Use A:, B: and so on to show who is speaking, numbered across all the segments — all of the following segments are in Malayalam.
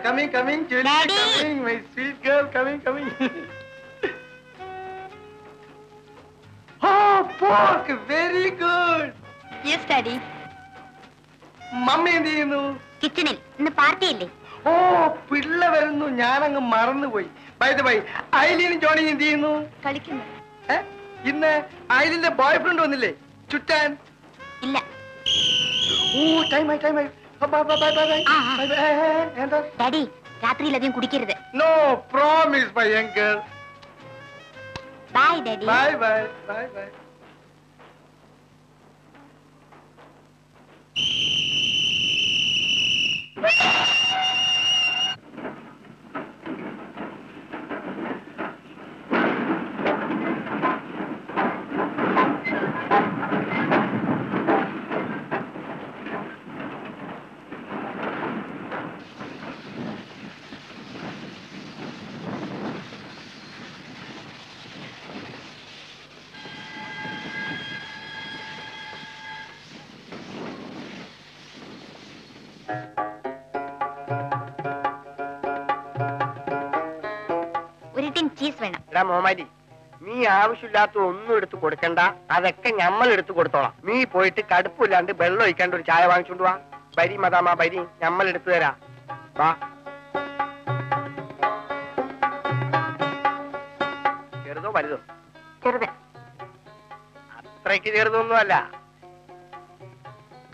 A: coming, Julie.
B: Daddy.
A: Coming, my sweet girl, coming. Oh, pork, very good.
B: Yes, Daddy.
A: Mummy എന്ത് ചെയ്യുന്നു?
B: കിച്ചണിൽ ഇന്ന് പാർട്ടി ഇല്ലേ?
A: ഓ, പിള്ള വരുന്നു, ഞാനങ്ങ് മറന്നുപോയി. By the way, ഐലിനും ജോണിയും എന്ത് ചെയ്യുന്നു?
B: കളിക്കുന്നു.
A: ഇന്ന് ഐലിന്റെ ബോയ് ഫ്രണ്ട് വന്നില്ലേ ചുറ്റാൻ?
B: ഇല്ല.
A: ഓ, ടൈം ആയി. എന്താ?
B: ഡാഡി, രാത്രിയിലധികം കുടിക്കരുത്.
A: No, promise, my young girl.
B: By daddy.
A: Bye.
B: ഒരു ടിൻ ചീസ് വേണം.
C: എടാ മോമാരി, നീ ആവശ്യമില്ലാത്ത ഒന്നും എടുത്ത് കൊടുക്കണ്ട, അതൊക്കെ ഞമ്മൾ എടുത്തു കൊടുത്തോളാം. നീ പോയിട്ട് കടുപ്പില്ലാണ്ട് വെള്ളം ഒഴിക്കാണ്ട് ഒരു ചായ വാങ്ങിച്ചോണ്ട് വാ. ബരി മദാമ ബരി, ഞമ്മൾ എടുത്തു തരാ. വാ. ചെറുതോ വലുതോ?
B: ചെറുത്.
C: അത്രയ്ക്ക് ചെറുതൊന്നും അല്ല.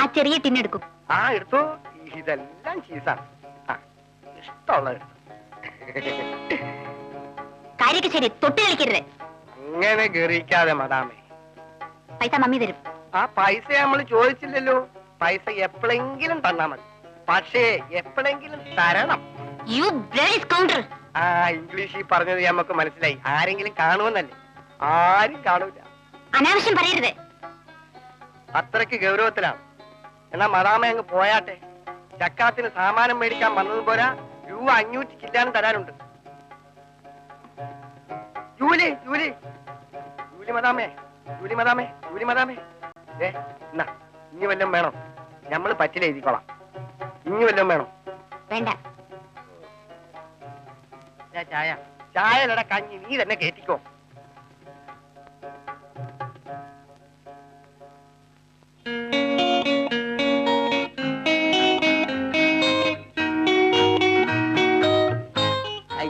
B: ആ ചെറിയ ടിൻ എടുക്കും.
C: ആ എടുത്തു. ഇതെല്ലാം ചീസാണ്. ഇഷ്ടമുള്ള എടുത്തു.
B: കാര്യക്ക് ശരി, തൊട്ട് കളിക്കരുത്.
C: അങ്ങനെ ഗറിക്കാതെ മദാമേ.
B: പൈസ മമ്മി തരും.
C: ആ പൈസ നമ്മൾ ചോദിച്ചില്ലല്ലോ. പൈസ എപ്പോഴെങ്കിലും തന്നാ മതി, പക്ഷേ എപ്പോഴെങ്കിലും തരണം.
B: You bloody scoundrel.
C: ആ ഇംഗ്ലീഷിൽ പറഞ്ഞത് നമുക്ക് മനസ്സിലായി. ആരെങ്കിലും കാണുമെന്നല്ലേ? ആരും കാണൂല.
B: അനാവശ്യം പറയരുത്.
C: അത്രയ്ക്ക് ഗൗരവത്തിലാണ്. എന്നാ മദാമ അങ്ങ് പോയാട്ടെ. ചക്കാത്തിന് സാമാനം മേടിക്കാൻ വന്നത് പോരാ, രൂപ 500 ചില്ലാനും തരാനുണ്ട്. ജൂലി മദാമേ. എന്നാ ഇനി വല്ലതും വേണം? ഞമ്മള് പറ്റില്ല എഴുതിക്കോളാം. ഇനി വല്ലതും വേണം?
B: വേണ്ട.
C: ചായലട കഞ്ഞി നീ തന്നെ കേറ്റിക്കോ.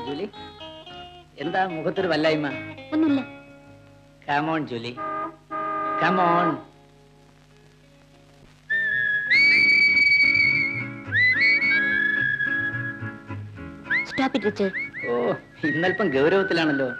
D: ജൂലി, എന്താ മുഖത്തൊരു വല്ലായ്മ?
B: ഒന്നുമില്ല.
D: Come on Julie, come on.
B: Stop it Richard.
D: ഓ, ഇന്നൽപ്പം ഗൗരവത്തിലാണല്ലോ.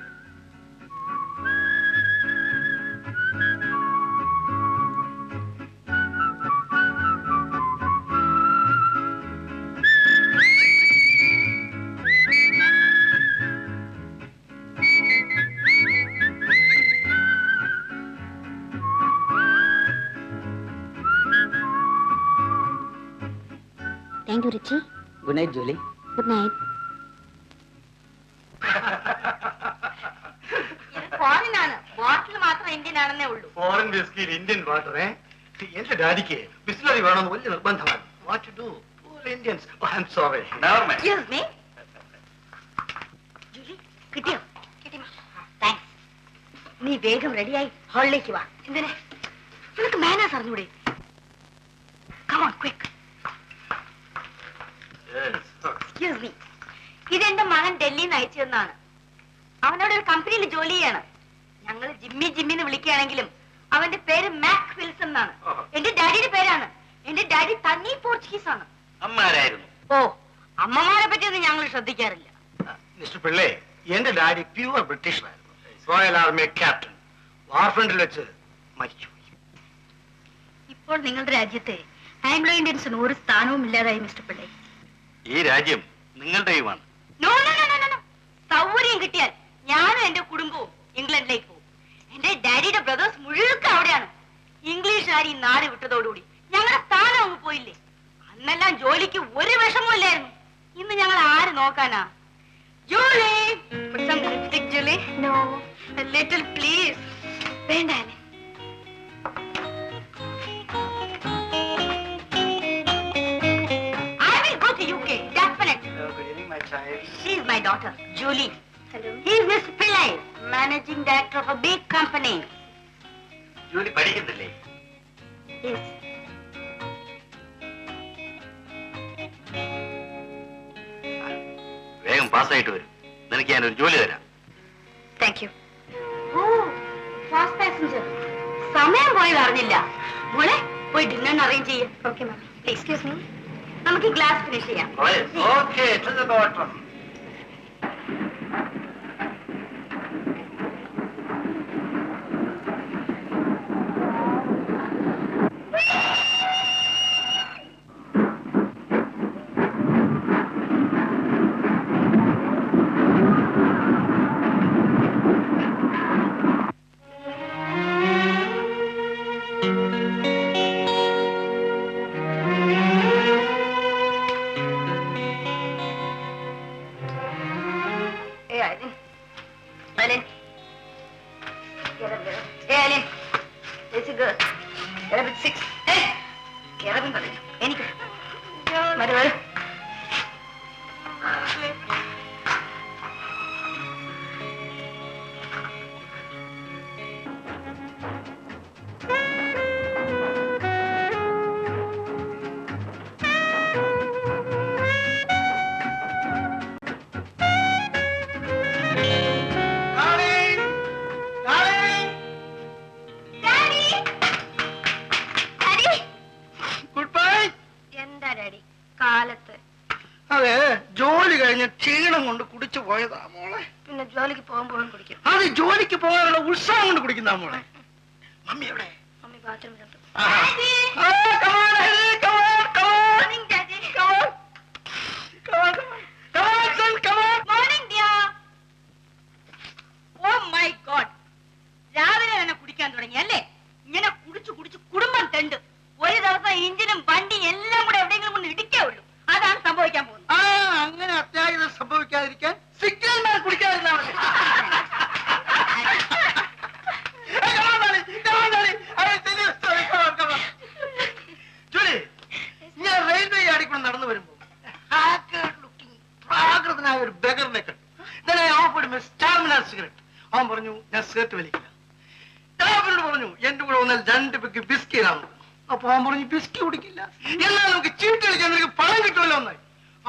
B: Thank you Richie.
D: Good night Julie.
B: Good night. ഫോറിനാണ്, ബോട്ടിൽ മാത്രം ഇന്ത്യൻ ആണെന്നേ ഉള്ളൂ.
A: ഫോറിൻ വിസ്കിയിൽ ഇന്ത്യൻ വാട്ടർ. എന്റെ ഡാഡിക്ക് ബിസ്ലറി വേണമെന്ന് വലിയ നിർബന്ധമാണ്. What to do? Poor Indians. I am sorry.
B: Excuse me. Julie, കിട്ടിയോ? കിട്ടി. താങ്ക്സ്. നീ വേഗം റെഡിയായി ഹാളിലേക്ക് വാ. എന്തിനെ? നിനക്ക് മാനേഴ്സ് അറിഞ്ഞൂടെ? Come on quick. Excuse me. ഇതെന്റെ മകൻ ഡൽഹിയിൽ നിന്ന് അയച്ചു തന്നാണ്. അവനോട് ഒരു കമ്പനിയിൽ ജോലി ചെയ്യാണ്. ഞങ്ങൾ ജിമ്മിന്ന് വിളിക്കുകയാണെങ്കിലും അവന്റെ പേര് മാക് വിൽസൺ എന്നാണ്. എന്റെ ഡാഡിയുടെ പേരാണ്. എന്റെ ഡാഡി തനി പോർച്ചുഗീസ് ആണ്.
A: അമ്മാരായിരുന്നു.
B: ഓ, അമ്മമാരെ പറ്റിയൊന്നും ഞങ്ങൾ ശ്രദ്ധിക്കാറില്ല.
A: മിസ്റ്റർ പിള്ളേ, എന്റെ ഡാഡി പ്യൂർ ബ്രിട്ടീഷായിരുന്നു. Royal army captain. വാർഫ്രണ്ടിൽ വെച്ച് മരിച്ചു.
B: ഇപ്പോൾ നിങ്ങളുടെ രാജ്യത്തെ ആംഗ്ലോ ഇന്ത്യൻസിന് ഒരു സ്ഥാനവും ഇല്ലാതായി മിസ്റ്റർ പിള്ളേ.
A: ഈ രാജ്യം നിങ്ങളുടെയുമാണ്.
B: No no no no no. സൗകര്യം കിട്ടിയാൽ ഞാനും എന്റെ കുടുംബവും ഇംഗ്ലണ്ടിലേക്ക് പോകും. എന്റെ ഡാഡിയുടെ ബ്രദേഴ്സ് മുഴുവൻ അവിടെയാണ്. ഇംഗ്ലീഷുകാർ ഈ നാട് വിട്ടതോടുകൂടി ഞങ്ങളുടെ സ്ഥാനം അങ്ങ് പോയില്ലേ. അന്നെല്ലാം ജോലിക്ക് ഒരു വിഷമവും ഇല്ലായിരുന്നു. ഇന്ന് ഞങ്ങൾ ആര് നോക്കാനാ? ജോലി, put some lipstick, Julie. No, a little please. വേണ്ട. I will go to UK, definitely. Morning.
A: ജോലി പഠിക്കുന്നില്ലേ? വേഗം പാസ്സായിട്ട് വരും. നിനക്ക് ഞാനൊരു ജോലി തരാം.
B: Thank you. Oh, fast passenger. സമയം പോയത് അറിഞ്ഞില്ല. മോളെ പോയി ഡിന്നർ അറേഞ്ച് ചെയ്യും. Okay ma'am. എക്സ്ക്യൂസ് മീ, നമുക്ക് ഗ്ലാസ് ഫിനിഷ് ചെയ്യാം.
A: Okay, to the bottom.
C: അതെ, ജോലി കഴിഞ്ഞ് ക്ഷീണം കൊണ്ട് കുടിച്ചു പോയതാ മോളെ.
B: പിന്നെ ജോലിക്ക് പോകുമ്പോഴും കുടിക്കും.
C: അത് ജോലിക്ക് പോകാനുള്ള ഉത്സാഹം കൊണ്ട് കുടിക്കുന്ന മോളെ. മമ്മി എവിടെ?
B: മമ്മി ബാത്റൂമിലുണ്ട്. രാവിലെ തന്നെ കുടിക്കാൻ തുടങ്ങി അല്ലേ? ഇങ്ങനെ കുടിച്ചു കുടിച്ച് കുടുംബം തെണ്ട്. ഒരു ദിവസം എഞ്ചിനും വണ്ടി എല്ലാം കൂടെ എവിടെയെങ്കിലും കൊണ്ട് ഇടിക്കേ ഉള്ളൂ. അതാണ് സംഭവിക്കാൻ പോകുന്നത്.
C: അങ്ങനെ അത്യാഹിതം സംഭവിക്കാതിരിക്കാൻ സിഗ്നൽ കുടിക്കാതിരുന്നാ മതി. ജോലി, ഞാൻ റെയിൽവേ യാർഡിൽ കൂടെ നടന്നു വരുമ്പോ പ്രാകൃതനായ ഒരു ബെഗറിനെ കണ്ടു. സിഗരറ്റ്. അവൻ പറഞ്ഞു ഞാൻ സിഗരറ്റ് വലിക്കില്ല. ഞാൻ അവനോട് പറഞ്ഞു എന്റെ കൂടെ വന്നാൽ 2 പെഗ് ബിസ്കി ഇടാന്ന്. അപ്പൊ അവൻ പറഞ്ഞു ബിസ്കി കുടിക്കില്ല, എന്നാൽ നമുക്ക് ചീട്ട് കളിക്കാൻ നിനക്ക് പണം കിട്ടുമല്ലോ എന്നായി.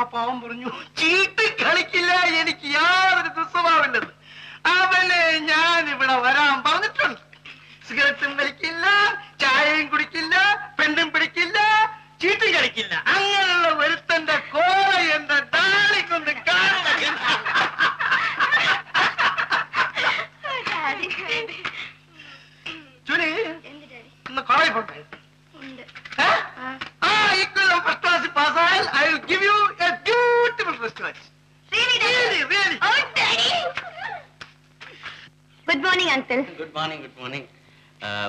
C: അപ്പൊ അവൻ പറഞ്ഞു ചീട്ട് കളിക്കില്ല, എനിക്ക് യാതൊരു ദുസ്വഭാവമില്ലെന്ന്. അവനെ ഞാൻ ഇവിടെ വരാൻ പറഞ്ഞിട്ടുണ്ട്. സിഗരറ്റും വലിക്കില്ല, ചായയും കുടിക്കില്ല, പെണ്ണും പിടിക്കില്ല, ചീട്ടും കളിക്കില്ല. അങ്ങനെയുള്ള ഒരുത്തന്റെ കോള എന്റെ ഡാലിക്കൊന്ന് കാണണം. ജോലി ഇന്ന് കോളേജ് പോട്ടെ. ഫസ്റ്റ് ക്ലാസ് പാസ്സായാൽ I will give you a beautiful first class.
B: Good morning uncle.
E: Good morning. Good morning.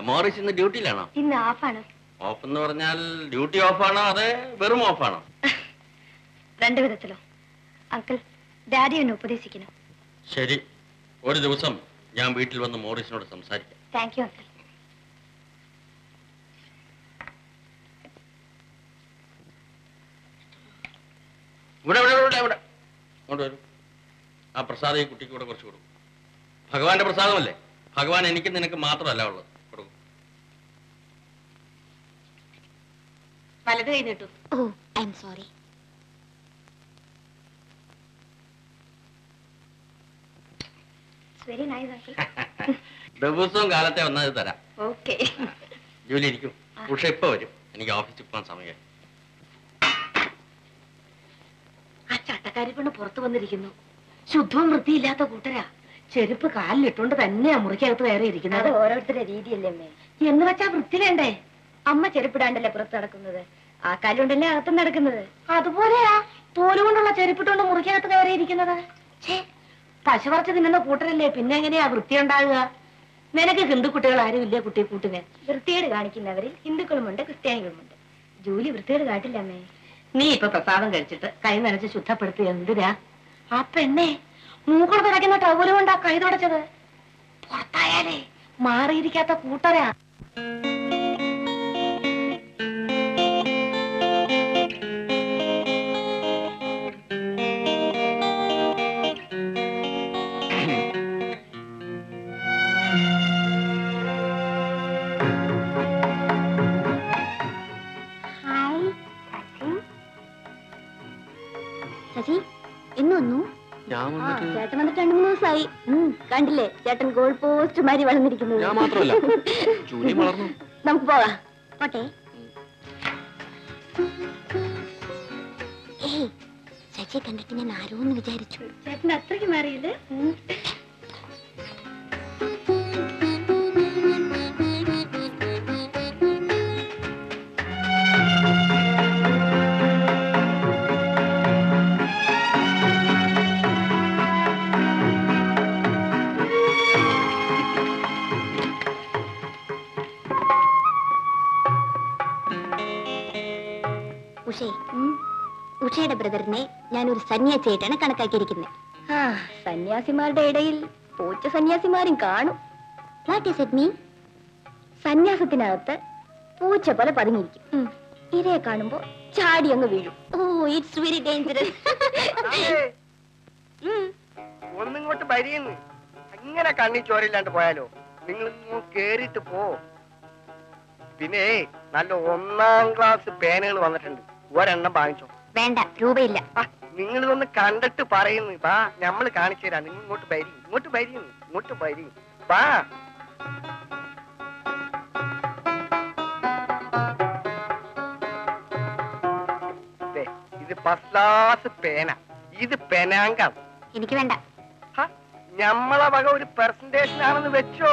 E: Morris ഇന്ന് ഡ്യൂട്ടിയിലാണോ?
B: ഇന്ന് ഓഫാണ്.
E: ഓഫ് എന്ന് പറഞ്ഞാൽ ഡ്യൂട്ടി ഓഫാണോ അതെ വെറും ഓഫാണോ?
B: 2 വിധത്തിലോ. അങ്കിൾ, ഡാഡി എന്നെ ഉപദേശിക്കണം.
E: ശരി, ഒരു ദിവസം ഞാൻ വീട്ടിൽ വന്ന് മോറിസിനോട് സംസാരിക്കാം.
B: Thank you uncle.
E: ഇവിടെ ഇവിടെ ഇവിടെ ഇവിടെ അങ്ങോട്ട് വരൂ. ആ പ്രസാദം ഈ കുട്ടിക്ക് കൂടെ കുറച്ച് കൊടുക്കും. ഭഗവാന്റെ പ്രസാദമല്ലേ, ഭഗവാൻ എനിക്ക് നിനക്ക് മാത്രമല്ല ഉള്ളത്. കൊടുക്കും.
B: വലത് കൈ നീട്ടു.
F: Oh, I'm sorry.
B: Very nice uncle.
E: ദിവസവും കാലത്തെ വന്നത് തരാം.
B: ഓക്കെ.
E: ജോലി ഇരിക്കും. പക്ഷെ ഇപ്പൊ വരും, എനിക്ക് ഓഫീസിൽ പോകാൻ സമയം.
B: ആ ചട്ടക്കാരി പെണ്ണ് പുറത്തു വന്നിരിക്കുന്നു. ശുദ്ധവും വൃത്തിയില്ലാത്ത കൂട്ടരാ. ചെരുപ്പ് കാലിലിട്ടുകൊണ്ട് തന്നെയാ മുറിക്കകത്ത് കയറി ഇരിക്കുന്നത്.
F: ഓരോരുത്തരുടെ രീതിയല്ലേ അമ്മേ.
B: എന്ന് വെച്ചാ വൃത്തി വേണ്ടേ?
F: അമ്മ ചെരുപ്പിടാണ്ടല്ലേ പുറത്ത് നടക്കുന്നത്, ആ കാലുകൊണ്ടല്ലേ അകത്തും നടക്കുന്നത്.
B: അതുപോലെയാ തോലുകൊണ്ടുള്ള ചെരുപ്പിട്ടുകൊണ്ട് മുറിക്കകത്ത് കയറി ഇരിക്കുന്നത്. പശു പറിച്ച് തിന്നുന്ന കൂട്ടരല്ലേ, പിന്നെ എങ്ങനെയാ വൃത്തി ഉണ്ടാകുക? നിനക്ക് ഹിന്ദുക്കുട്ടികൾ ആരും ഇല്ലേ കുട്ടി കൂട്ടിന്?
F: വൃത്തിയേട് കാണിക്കുന്നവരിൽ ഹിന്ദുക്കളുമുണ്ട് ക്രിസ്ത്യാനികളുമുണ്ട്. ജോലി വൃത്തിയേട് കാട്ടില്ല അമ്മേ.
B: നീ ഇപ്പൊ പ്രസാദം കഴിച്ചിട്ട് കൈ നനച്ച് ശുദ്ധപ്പെടുത്തി എന്തിനാ? ആ പെണ്ണെ മൂക്കൾ തുടയ്ക്കുന്ന ടവല് കൊണ്ടാ കൈ തുടച്ചത്. പുറത്തായാലേ മാറിയിരിക്കാത്ത കൂട്ടരാ.
G: ഞാൻ വന്നിട്ട്
F: ചേട്ടൻ വന്നിട്ട് 2-3 ദിവസമായി. കണ്ടില്ലേ ചേട്ടൻ ഗോൾ പോസ്റ്റ് മാതിരി വളർന്നിരിക്കുന്നത്.
G: ഞാൻ മാത്രമല്ല ജൂലി വളർന്നു.
F: നമുക്ക് പോകാം. പോട്ടെ. ചേച്ചിയെ കണ്ടിട്ട് ഞാൻ ആരോന്ന് വിചാരിച്ചു. ചേട്ടൻ അത്രയ്ക്ക് മാറിയില്ലേ? ഉഷയുടെ ബ്രദറിനെ ഞാനൊരു സന്യാസിയായിട്ടാണ് കണക്കാക്കിയിരിക്കുന്നത്. സന്യാസിമാരുടെ ഇടയിൽ പൂച്ച സന്യാസിമാരും കാണും. What is it mean? സന്യാസത്തിനകത്ത് പൂച്ച പോലെ പതുങ്ങിയിരിക്കും. ഇരയെ കാണുമ്പോ ചാടി അങ്ങ് വീഴും. Oh it's very dangerous.
C: ഒന്നിങ്ങോട്ട് വരിയെന്ന് അങ്ങനെ കണ്ണി ചോരയില്ലാണ്ട് പോയാലോ? നിങ്ങൾ കേറിയിട്ട് പോ. പിന്നെ നല്ല 1ാം ക്ലാസ് പേനകൾ വന്നിട്ടുണ്ട്, ഒരെണ്ണം വാങ്ങിച്ചോ.
F: വേണ്ട, രൂപയില്ല.
C: നിങ്ങളിതൊന്ന് കണ്ടിട്ട് പറയുന്നു. വാ, ഞമ്മള് കാണിച്ചു തരാം. നിങ്ങൾ ഇങ്ങോട്ട് വരി, ഇങ്ങോട്ട് വരി, വാ. ഇത് ഫസ്റ്റ് ക്ലാസ് പേന, ഇത് പെനാങ്കം.
F: എനിക്ക് വേണ്ട.
C: ഞമ്മളെ വക ഒരു പെർസെന്റേഷൻ ആണെന്ന് വെച്ചോ.